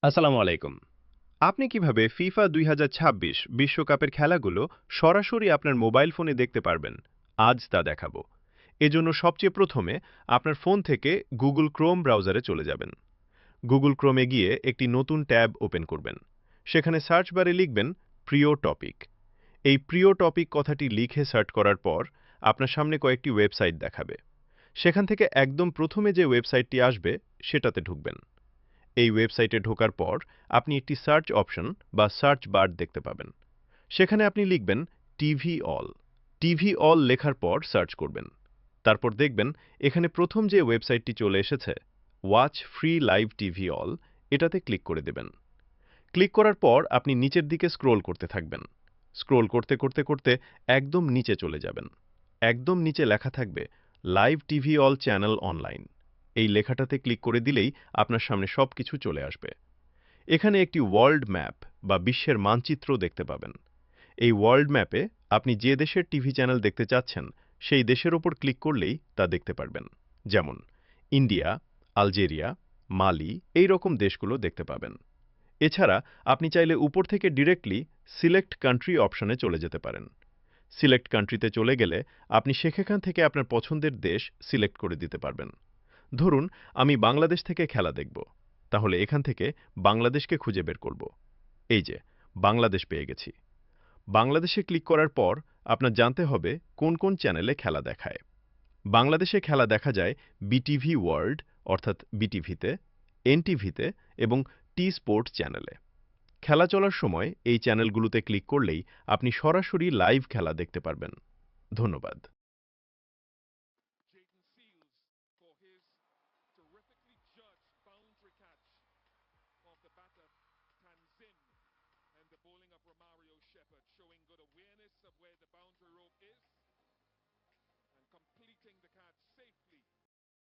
আসসালামু আলাইকুম। আপনি কিভাবে ফিফা ২০২৬ বিশ্বকাপের খেলাগুলো সরাসরি আপনার মোবাইল ফোনে দেখতে পারবেন, আজ তা দেখাবো। এজন্য সবচেয়ে প্রথমে আপনার ফোন থেকে গুগল ক্রোম ব্রাউজারে চলে যাবেন। গুগল ক্রোমে গিয়ে একটি নতুন ট্যাব ওপেন করবেন। সেখানে সার্চ বারে লিখবেন প্রিয় টপিক। এই প্রিয় টপিক কথাটি লিখে সার্চ করার পর আপনার সামনে কয়েকটি ওয়েবসাইট দেখাবে। সেখান থেকে একদম প্রথমে যে ওয়েবসাইটটি আসবে সেটাতে ঢুকবেন। এই ওয়েবসাইটে ঢোকার পর আপনি একটি সার্চ অপশন বা সার্চ বার দেখতে পাবেন। সেখানে আপনি লিখবেন টিভি অল। টিভি অল লেখার পর সার্চ করবেন। তারপর দেখবেন এখানে প্রথম যে ওয়েবসাইটটি চলে এসেছে, watch free live TV all, এটাতে ক্লিক করে দেবেন। ক্লিক করার পর আপনি নিচের দিকে স্ক্রোল করতে থাকবেন। স্ক্রোল করতে করতে করতে একদম নিচে চলে যাবেন। একদম নিচে লেখা থাকবে live TV all channel online. এই লেখাটাতে ক্লিক করে দিলেই আপনার সামনে সবকিছু চলে আসবে। এখানে একটি ওয়ার্ল্ড ম্যাপ বা বিশ্বের মানচিত্র দেখতে পাবেন। এই ওয়ার্ল্ড ম্যাপে আপনি যে দেশের টিভি চ্যানেল দেখতে চাচ্ছেন সেই দেশের ওপর ক্লিক করলেই তা দেখতে পারবেন। যেমন ইন্ডিয়া, আলজেরিয়া, মালি, এই রকম দেশগুলো দেখতে পাবেন। এছাড়া আপনি চাইলে উপর থেকে ডিরেক্টলি সিলেক্ট কান্ট্রি অপশনে চলে যেতে পারেন। সিলেক্ট কান্ট্রিতে চলে গেলে আপনি সেখান থেকে আপনার পছন্দের দেশ সিলেক্ট করে দিতে পারবেন। ধরুন আমি বাংলাদেশ থেকে খেলা দেখব। তাহলে এখান থেকে বাংলাদেশকে খুঁজে বের করব। এই যে বাংলাদেশ পেয়ে গেছি। বাংলাদেশে ক্লিক করার পর আপনার জানতে হবে কোন কোন চ্যানেলে খেলা দেখায়। বাংলাদেশে খেলা দেখা যায় বিটিভি ওয়ার্ল্ড অর্থাৎ বিটিভিতে, এনটিভিতে এবং টি স্পোর্ট চ্যানেলে। খেলা চলার সময় এই চ্যানেলগুলোতে ক্লিক করলেই আপনি সরাসরি লাইভ খেলা দেখতে পারবেন। ধন্যবাদ। Jaden Seals for his terrifically judged boundary catch of the batter Tanzin and the bowling of Romario Shepherd showing good awareness.